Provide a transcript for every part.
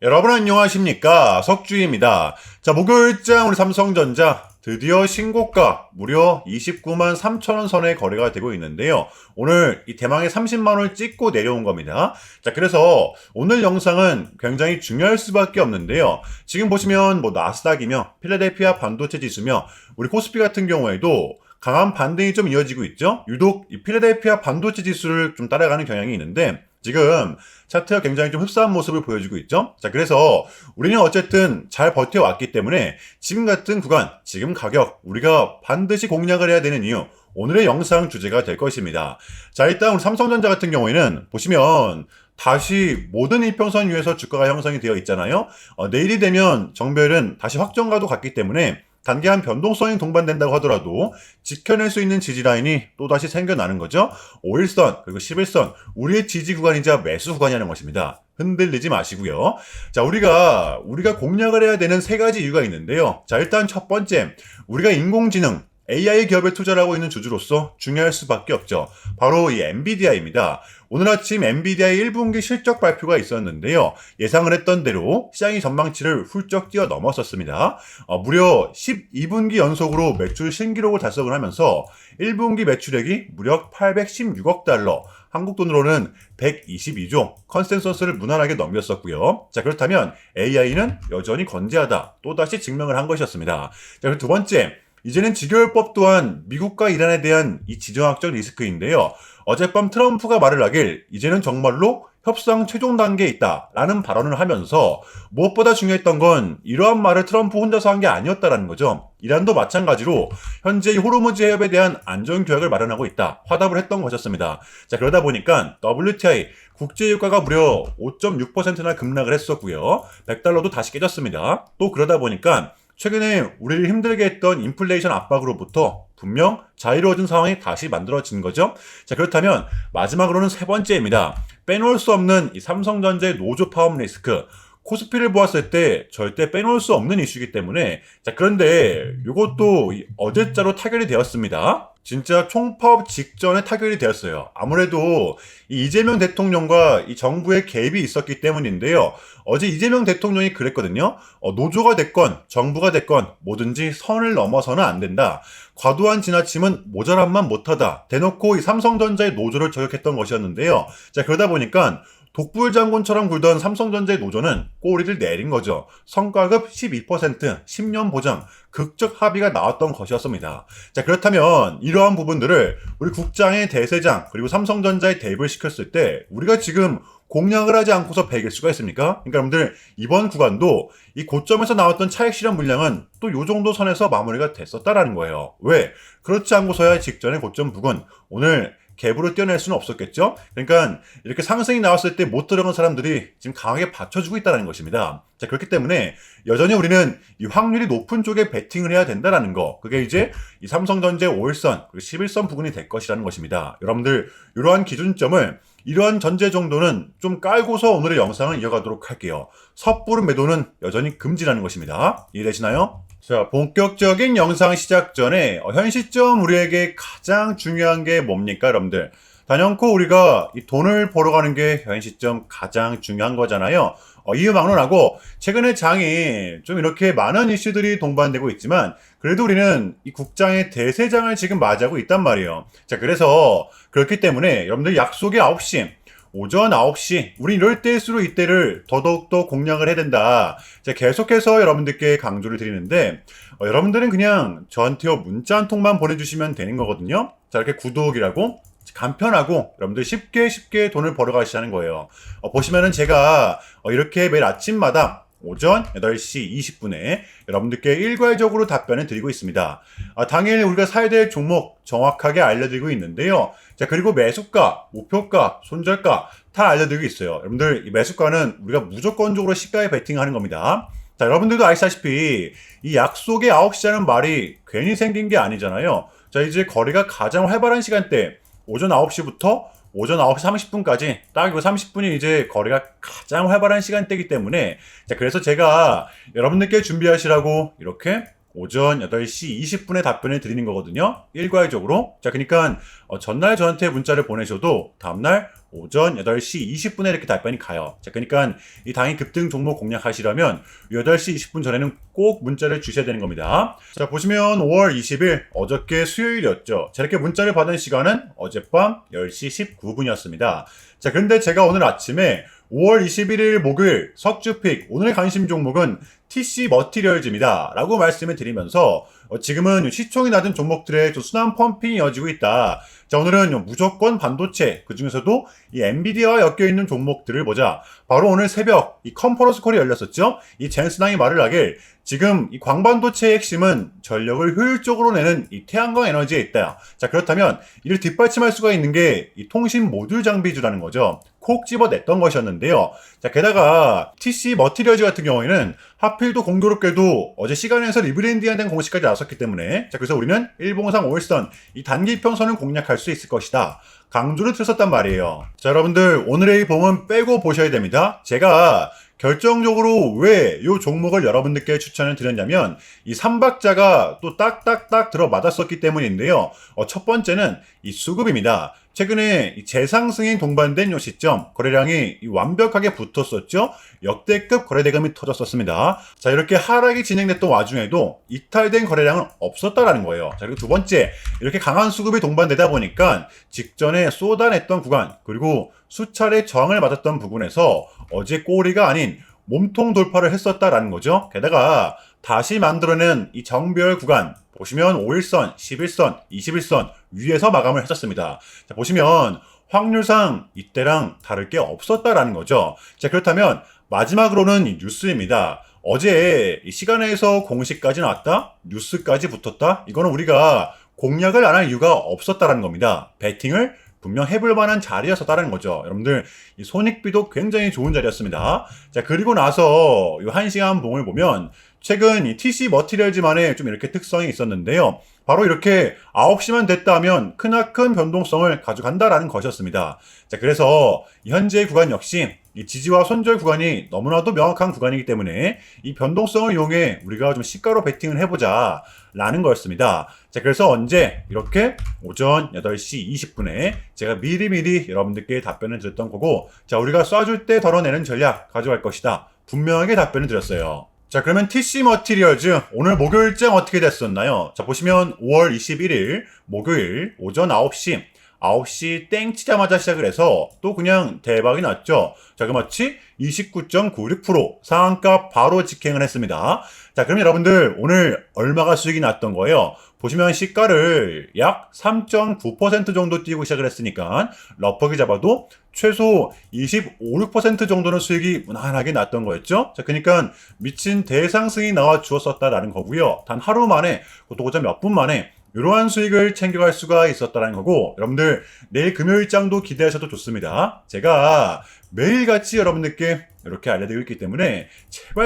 여러분 안녕하십니까? 석주입니다. 자, 목요일장 우리 삼성전자 드디어 신고가 무려 29만 3천원 선의 거래가 되고 있는데요. 오늘 이 대망의 30만원을 찍고 내려온 겁니다. 자, 그래서 오늘 영상은 굉장히 중요할 수밖에 없는데요. 지금 보시면 뭐 나스닥이며 필라델피아 반도체 지수며 우리 코스피 같은 경우에도 강한 반등이 좀 이어지고 있죠. 유독 이 필라델피아 반도체 지수를 좀 따라가는 경향이 있는데 지금 차트가 굉장히 좀 흡사한 모습을 보여주고 있죠. 자, 그래서 우리는 어쨌든 잘 버텨왔기 때문에 지금 같은 구간, 지금 가격 우리가 반드시 공략을 해야 되는 이유, 오늘의 영상 주제가 될 것입니다. 자, 일단 우리 삼성전자 같은 경우에는 보시면 다시 모든 이평선 위에서 주가가 형성이 되어 있잖아요. 내일이 되면 정별은 다시 확정가도 갔기 때문에 단기한 변동성이 동반된다고 하더라도 지켜낼 수 있는 지지라인이 또다시 생겨나는 거죠. 5일선 그리고 11선 우리의 지지 구간이자 매수 구간이라는 것입니다. 흔들리지 마시고요. 자, 우리가 공략을 해야 되는 세 가지 이유가 있는데요. 자, 일단 첫 번째, 우리가 인공지능 AI 기업에 투자를 하고 있는 주주로서 중요할 수밖에 없죠. 바로 이 엔비디아입니다. 오늘 아침 엔비디아의 1분기 실적 발표가 있었는데요. 예상을 했던 대로 시장이 전망치를 훌쩍 뛰어넘었었습니다. 무려 12분기 연속으로 매출 신기록을 달성을 하면서 1분기 매출액이 무려 816억 달러, 한국 돈으로는 122조, 컨센서스를 무난하게 넘겼었고요. 자, 그렇다면 AI는 여전히 건재하다, 또다시 증명을 한 것이었습니다. 자, 그리고 두 번째, 이제는 지교율법 또한 미국과 이란에 대한 이 지정학적 리스크인데요. 어젯밤 트럼프가 말을 하길 이제는 정말로 협상 최종 단계에 있다라는 발언을 하면서 무엇보다 중요했던 건 이러한 말을 트럼프 혼자서 한 게 아니었다라는 거죠. 이란도 마찬가지로 현재 이 호르무즈 해협에 대한 안전교역을 마련하고 있다, 화답을 했던 것이었습니다. 자, 그러다 보니까 WTI 국제유가가 무려 5.6%나 급락을 했었고요. 100달러도 다시 깨졌습니다. 또 그러다 보니까 최근에 우리를 힘들게 했던 인플레이션 압박으로부터 분명 자유로워진 상황이 다시 만들어진 거죠. 자, 그렇다면 마지막으로는 세 번째입니다. 빼놓을 수 없는 이 삼성전자의 노조 파업 리스크. 코스피를 보았을 때 절대 빼놓을 수 없는 이슈이기 때문에, 자, 그런데 이것도 어제자로 타결이 되었습니다. 진짜 총파업 직전에 타결이 되었어요. 아무래도 이 이재명 대통령과 이 정부의 개입이 있었기 때문인데요. 어제 이재명 대통령이 그랬거든요. 노조가 됐건 정부가 됐건 뭐든지 선을 넘어서는 안 된다. 과도한 지나침은 모자란만 못하다. 대놓고 이 삼성전자의 노조를 저격했던 것이었는데요. 자, 그러다 보니까 독불장군처럼 굴던 삼성전자의 노조는 꼬리를 내린 거죠. 성과급 12%, 10년 보장, 극적 합의가 나왔던 것이었습니다. 자, 그렇다면 이러한 부분들을 우리 국장의 대세장 그리고 삼성전자에 대입을 시켰을 때 우리가 지금 공략을 하지 않고서 배길 수가 있습니까? 그러니까 여러분들 이번 구간도 이 고점에서 나왔던 차익 실현 물량은 또 요 정도 선에서 마무리가 됐었다라는 거예요. 왜? 그렇지 않고서야 직전의 고점 부근 오늘 갭으로 뛰어낼 수는 없었겠죠? 그러니까 이렇게 상승이 나왔을 때 못 들어간 사람들이 지금 강하게 받쳐주고 있다는 것입니다. 자, 그렇기 때문에 여전히 우리는 이 확률이 높은 쪽에 베팅을 해야 된다는 거. 그게 이제 이 삼성전자의 5일선 그리고 11선 부근이 될 것이라는 것입니다. 여러분들 이러한 기준점을 이러한 전제 정도는 좀 깔고서 오늘의 영상을 이어가도록 할게요. 섣부른 매도는 여전히 금지라는 것입니다. 이해되시나요? 자, 본격적인 영상 시작 전에 현 시점 우리에게 가장 중요한 게 뭡니까, 여러분들? 단연코 우리가 이 돈을 벌어가는 게 현 시점 가장 중요한 거잖아요. 이유 막론하고 최근에 장이 좀 이렇게 많은 이슈들이 동반되고 있지만 그래도 우리는 이 국장의 대세장을 지금 맞이하고 있단 말이에요. 자, 그래서 그렇기 때문에 여러분들 약속이 9시, 오전 9시, 우리 이럴 때일수록 이때를 더더욱더 공략을 해야 된다. 제가 계속해서 여러분들께 강조를 드리는데 여러분들은 그냥 저한테 문자 한 통만 보내주시면 되는 거거든요. 자, 이렇게 구독이라고 간편하고 여러분들 쉽게 돈을 벌어가시자는 거예요. 보시면은 제가 이렇게 매일 아침마다 오전 8시 20분에 여러분들께 일괄적으로 답변을 드리고 있습니다. 당일 우리가 사야 될 종목 정확하게 알려드리고 있는데요. 자, 그리고 매수가, 목표가, 손절가 다 알려드리고 있어요. 여러분들 이 매수가는 우리가 무조건적으로 시가에 베팅하는 겁니다. 자, 여러분들도 아시다시피 이 약속의 9시라는 말이 괜히 생긴 게 아니잖아요. 자, 이제 거래가 가장 활발한 시간대 오전 9시부터 오전 9시 30분까지 딱 이거 30분이 이제 거래가 가장 활발한 시간대이기 때문에 자, 그래서 제가 여러분들께 준비하시라고 이렇게 오전 8시 20분에 답변을 드리는 거거든요. 일괄적으로. 자, 그러니까 전날 저한테 문자를 보내셔도 다음날 오전 8시 20분에 이렇게 답변이 가요. 자, 그러니까 이 당일 급등 종목 공략하시려면 8시 20분 전에는 꼭 문자를 주셔야 되는 겁니다. 자, 보시면 5월 20일 어저께 수요일이었죠. 자, 이렇게 문자를 받은 시간은 어젯밤 10시 19분이었습니다. 자, 그런데 제가 오늘 아침에 5월 21일 목요일 석주픽 오늘의 관심 종목은 TC 머티리얼즈입니다 라고 말씀을 드리면서 지금은 시총이 낮은 종목들의 좀 순환 펌핑이 이어지고 있다. 자, 오늘은 무조건 반도체, 그 중에서도 이 엔비디아와 엮여있는 종목들을 보자. 바로 오늘 새벽 이 컨퍼런스 콜이 열렸었죠. 이 젠슨항이 말을 하길 지금 이 광반도체의 핵심은 전력을 효율적으로 내는 이 태양광 에너지에 있다. 자, 그렇다면 이를 뒷받침할 수가 있는 게 이 통신 모듈 장비주라는 거죠. 콕 집어냈던 것이었는데요. 자, 게다가 TC 머티리얼즈 같은 경우에는 하필도 공교롭게도 어제 시간에서 리브랜딩된 공시까지 나왔었기 때문에, 자, 그래서 우리는 일봉상 5일선 이 단기 이평선을 공략할 수 있을 것이다. 강조를 드렸었단 말이에요. 자, 여러분들 오늘의 이 봉은 빼고 보셔야 됩니다. 제가 결정적으로 왜 이 종목을 여러분들께 추천을 드렸냐면 이 3박자가 또 딱딱딱 들어맞았었기 때문인데요. 첫 번째는 이 수급입니다. 최근에 이 재상승이 동반된 요 시점 거래량이 완벽하게 붙었었죠. 역대급 거래대금이 터졌었습니다. 자, 이렇게 하락이 진행됐던 와중에도 이탈된 거래량은 없었다라는 거예요. 자, 그리고 두 번째, 이렇게 강한 수급이 동반되다 보니까 직전에 쏟아냈던 구간 그리고 수차례 저항을 맞았던 부분에서 어제 꼬리가 아닌 몸통 돌파를 했었다라는 거죠. 게다가 다시 만들어낸 이 정배열 구간 보시면 5일선, 11선, 21선 위에서 마감을 했었습니다. 자, 보시면 확률상 이때랑 다를 게 없었다라는 거죠. 자, 그렇다면 마지막으로는 이 뉴스입니다. 어제 이 시간에서 공시까지 나왔다? 뉴스까지 붙었다? 이거는 우리가 공략을 안 할 이유가 없었다라는 겁니다. 배팅을 분명 해볼 만한 자리였었다는 거죠. 여러분들 이 손익비도 굉장히 좋은 자리였습니다. 자, 그리고 나서 이 1시간 봉을 보면 최근 이 TC 머티리얼즈만의 좀 이렇게 특성이 있었는데요. 바로 이렇게 9시만 됐다 하면 크나큰 변동성을 가져간다라는 것이었습니다. 자, 그래서 현재 구간 역시 이 지지와 손절 구간이 너무나도 명확한 구간이기 때문에 이 변동성을 이용해 우리가 좀 시가로 베팅을 해보자 라는 거였습니다. 자, 그래서 언제 이렇게 오전 8시 20분에 제가 미리미리 여러분들께 답변을 드렸던 거고, 자, 우리가 쏴줄 때 덜어내는 전략 가져갈 것이다. 분명하게 답변을 드렸어요. 자, 그러면 TC 머티리얼즈 오늘 목요일장 어떻게 됐었나요? 자, 보시면 5월 21일 목요일 오전 9시 땡 치자마자 시작을 해서 또 그냥 대박이 났죠. 자, 그마치 29.96% 상한가 바로 직행을 했습니다. 자, 그럼 여러분들 오늘 얼마가 수익이 났던 거예요? 보시면 시가를 약 3.9% 정도 띄고 시작을 했으니까 러프하게 잡아도 최소 25, 6% 정도는 수익이 무난하게 났던 거였죠. 자, 그러니까 미친 대상승이 나와 주었었다라는 거고요. 단 하루 만에, 그것도 고작 몇 분 만에 이러한 수익을 챙겨갈 수가 있었다는 거고, 여러분들 내일 금요일장도 기대하셔도 좋습니다. 제가 매일같이 여러분들께 이렇게 알려드리고 있기 때문에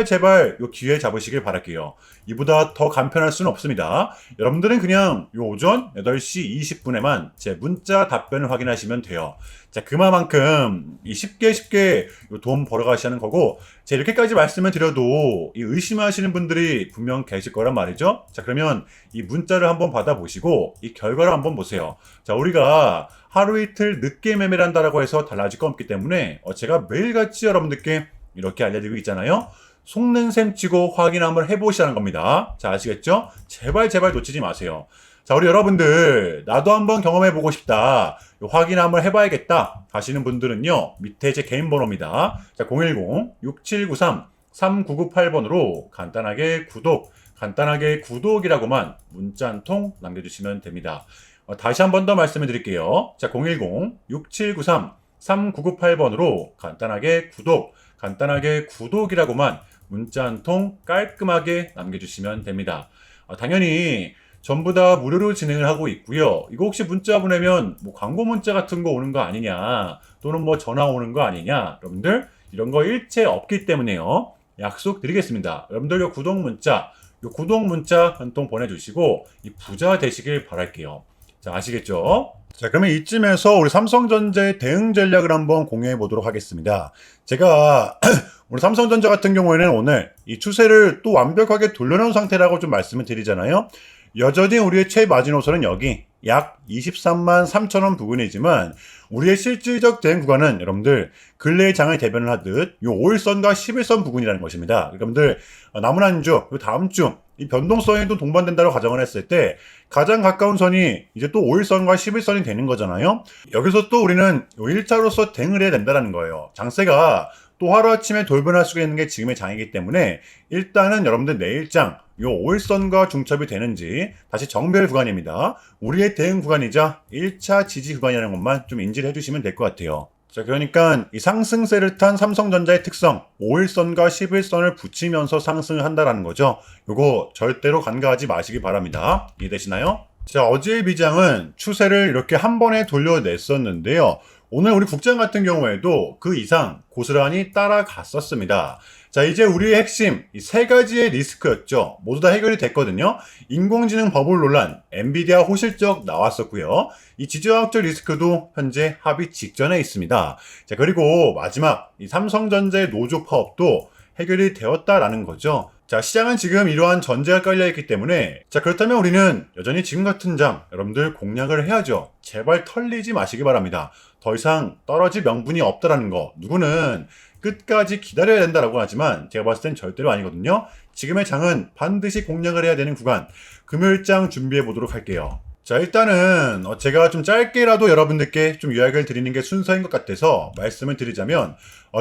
제발 이 기회 잡으시길 바랄게요. 이보다 더 간편할 수는 없습니다. 여러분들은 그냥 요 오전 8시 20분에만 제 문자 답변을 확인하시면 돼요. 자, 그만큼 쉽게 돈 벌어가시는 거고, 제가 이렇게까지 말씀을 드려도 이 의심하시는 분들이 분명 계실 거란 말이죠. 자, 그러면 이 문자를 한번 받아보시고 이 결과를 한번 보세요. 자, 우리가 하루 이틀 늦게 매매를 한다라고 해서 달라질 거 없기 때문에 제가 매일같이 여러분들께 이렇게 알려드리고 있잖아요. 속는 셈 치고 확인 한번 해보시라는 겁니다. 자, 아시겠죠? 제발 놓치지 마세요. 자, 우리 여러분들 나도 한번 경험해보고 싶다, 확인 한번 해봐야겠다 하시는 분들은요, 밑에 제 개인 번호입니다. 자, 010-6793-3998번으로 간단하게 구독이라고만 문자 한 통 남겨주시면 됩니다. 다시 한 번 더 말씀을 드릴게요. 자, 010-6793-3998번으로 간단하게 구독이라고만 문자 한 통 깔끔하게 남겨주시면 됩니다. 당연히 전부 다 무료로 진행을 하고 있고요. 이거 혹시 문자 보내면 뭐 광고 문자 같은 거 오는 거 아니냐, 또는 뭐 전화 오는 거 아니냐, 여러분들 이런 거 일체 없기 때문에요. 약속드리겠습니다. 여러분들 요 구독 문자 한 통 보내주시고 이 부자 되시길 바랄게요. 자, 아시겠죠? 자, 그러면 이쯤에서 우리 삼성전자의 대응 전략을 한번 공유해 보도록 하겠습니다. 제가 우리 삼성전자 같은 경우에는 오늘 이 추세를 또 완벽하게 돌려놓은 상태라고 좀 말씀을 드리잖아요. 여전히 우리의 최마지노선은 여기 약 23만 3천 원 부근이지만 우리의 실질적 대응 구간은 여러분들 근래의 장을 대변을 하듯 요 5일선과 11선 부근이라는 것입니다. 여러분들 남은 한 주, 다음 주 이 변동성에도 동반된다고 가정을 했을 때 가장 가까운 선이 이제 또 5일선과 11선이 되는 거잖아요. 여기서 또 우리는 요 1차로서 대응을 해야 된다는 거예요. 장세가 또 하루아침에 돌변할 수가 있는 게 지금의 장이기 때문에 일단은 여러분들 내일장 요 5일선과 중첩이 되는지 다시 정별 구간입니다. 우리의 대응 구간이자 1차 지지 구간이라는 것만 좀 인지를 해주시면 될 것 같아요. 자, 그러니까 이 상승세를 탄 삼성전자의 특성 5일선과 11선을 붙이면서 상승을 한다라는 거죠. 요거 절대로 간과하지 마시기 바랍니다. 이해되시나요? 자, 어제의 비장은 추세를 이렇게 한 번에 돌려냈었는데요. 오늘 우리 국장 같은 경우에도 그 이상 고스란히 따라갔었습니다. 자, 이제 우리의 핵심 이 세 가지의 리스크였죠. 모두 다 해결이 됐거든요. 인공지능 버블 논란, 엔비디아 호실적 나왔었고요. 이 지정학적 리스크도 현재 합의 직전에 있습니다. 자, 그리고 마지막 이 삼성전자의 노조 파업도 해결이 되었다라는 거죠. 자, 시장은 지금 이러한 전제가 깔려있기 때문에 자, 그렇다면 우리는 여전히 지금 같은 장 여러분들 공략을 해야죠. 제발 털리지 마시기 바랍니다. 더 이상 떨어질 명분이 없다라는 거. 누구는 끝까지 기다려야 된다라고 하지만 제가 봤을 땐 절대로 아니거든요. 지금의 장은 반드시 공략을 해야 되는 구간 금요일장 준비해 보도록 할게요. 자, 일단은 제가 좀 짧게라도 여러분들께 좀 요약을 드리는 게 순서인 것 같아서 말씀을 드리자면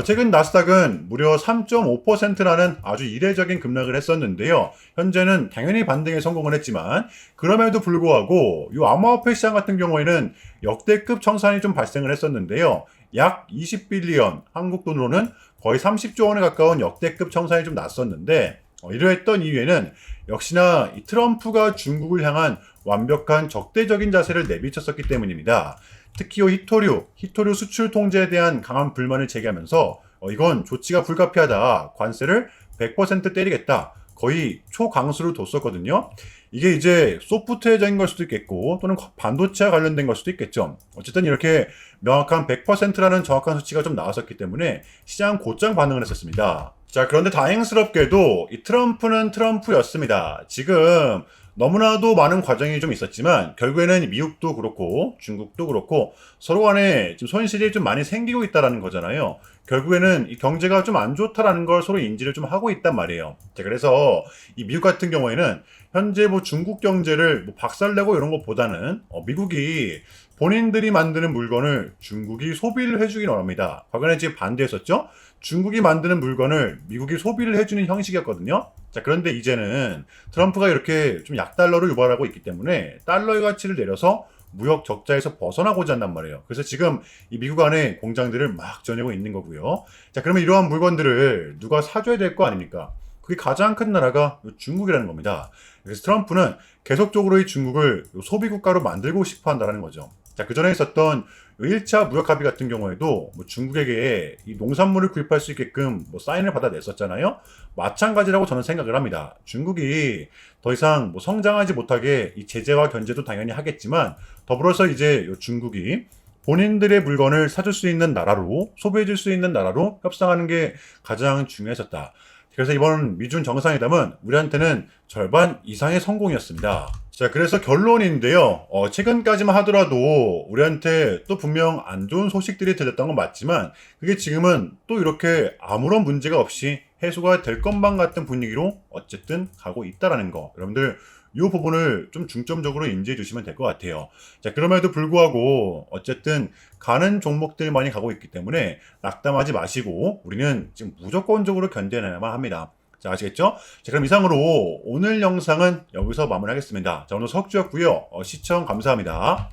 최근 나스닥은 무려 3.5%라는 아주 이례적인 급락을 했었는데요. 현재는 당연히 반등에 성공을 했지만 그럼에도 불구하고 이 암호화폐 시장 같은 경우에는 역대급 청산이 좀 발생을 했었는데요. 약 20빌리언, 한국 돈으로는 거의 30조 원에 가까운 역대급 청산이 좀 났었는데 이러했던 이유에는 역시나 이 트럼프가 중국을 향한 완벽한 적대적인 자세를 내비쳤었기 때문입니다. 특히 히토류 수출 통제에 대한 강한 불만을 제기하면서 이건 조치가 불가피하다. 관세를 100% 때리겠다. 거의 초강수를 뒀었거든요. 이게 이제 소프트웨어적인 걸 수도 있겠고 또는 반도체와 관련된 걸 수도 있겠죠. 어쨌든 이렇게 명확한 100%라는 정확한 수치가 좀 나왔었기 때문에 시장 곧장 반응을 했었습니다. 자, 그런데 다행스럽게도 이 트럼프는 트럼프였습니다. 지금 너무나도 많은 과정이 좀 있었지만 결국에는 미국도 그렇고 중국도 그렇고 서로 간에 지금 손실이 좀 많이 생기고 있다는 거잖아요. 결국에는 이 경제가 좀 안 좋다라는 걸 서로 인지를 좀 하고 있단 말이에요. 자, 그래서 이 미국 같은 경우에는 현재 뭐 중국 경제를 뭐 박살내고 이런 것보다는 미국이 본인들이 만드는 물건을 중국이 소비를 해주긴 원합니다. 과거에 지금 반대했었죠? 중국이 만드는 물건을 미국이 소비를 해주는 형식이었거든요. 자, 그런데 이제는 트럼프가 이렇게 좀 약달러를 유발하고 있기 때문에 달러의 가치를 내려서 무역 적자에서 벗어나고자 한단 말이에요. 그래서 지금 이 미국 안에 공장들을 막 지어내고 있는 거고요. 자, 그러면 이러한 물건들을 누가 사줘야 될 거 아닙니까? 그게 가장 큰 나라가 중국이라는 겁니다. 그래서 트럼프는 계속적으로 이 중국을 소비국가로 만들고 싶어 한다는 거죠. 자, 그 전에 있었던 1차 무역 합의 같은 경우에도 뭐 중국에게 이 농산물을 구입할 수 있게끔 뭐 사인을 받아냈었잖아요. 마찬가지라고 저는 생각을 합니다. 중국이 더 이상 뭐 성장하지 못하게 이 제재와 견제도 당연히 하겠지만 더불어서 이제 중국이 본인들의 물건을 사줄 수 있는 나라로 소비해줄 수 있는 나라로 협상하는 게 가장 중요했었다. 그래서 이번 미중 정상회담은 우리한테는 절반 이상의 성공이었습니다. 자, 그래서 결론인데요. 최근까지만 하더라도 우리한테 또 분명 안 좋은 소식들이 들렸던 건 맞지만 그게 지금은 또 이렇게 아무런 문제가 없이 해소가 될 것만 같은 분위기로 어쨌든 가고 있다라는 거. 여러분들 이 부분을 좀 중점적으로 인지해 주시면 될 것 같아요. 자, 그럼에도 불구하고 어쨌든 가는 종목들만이 가고 있기 때문에 낙담하지 마시고 우리는 지금 무조건적으로 견뎌내야만 합니다. 자, 아시겠죠? 자, 그럼 이상으로 오늘 영상은 여기서 마무리하겠습니다. 자, 오늘 석주였고요. 시청 감사합니다.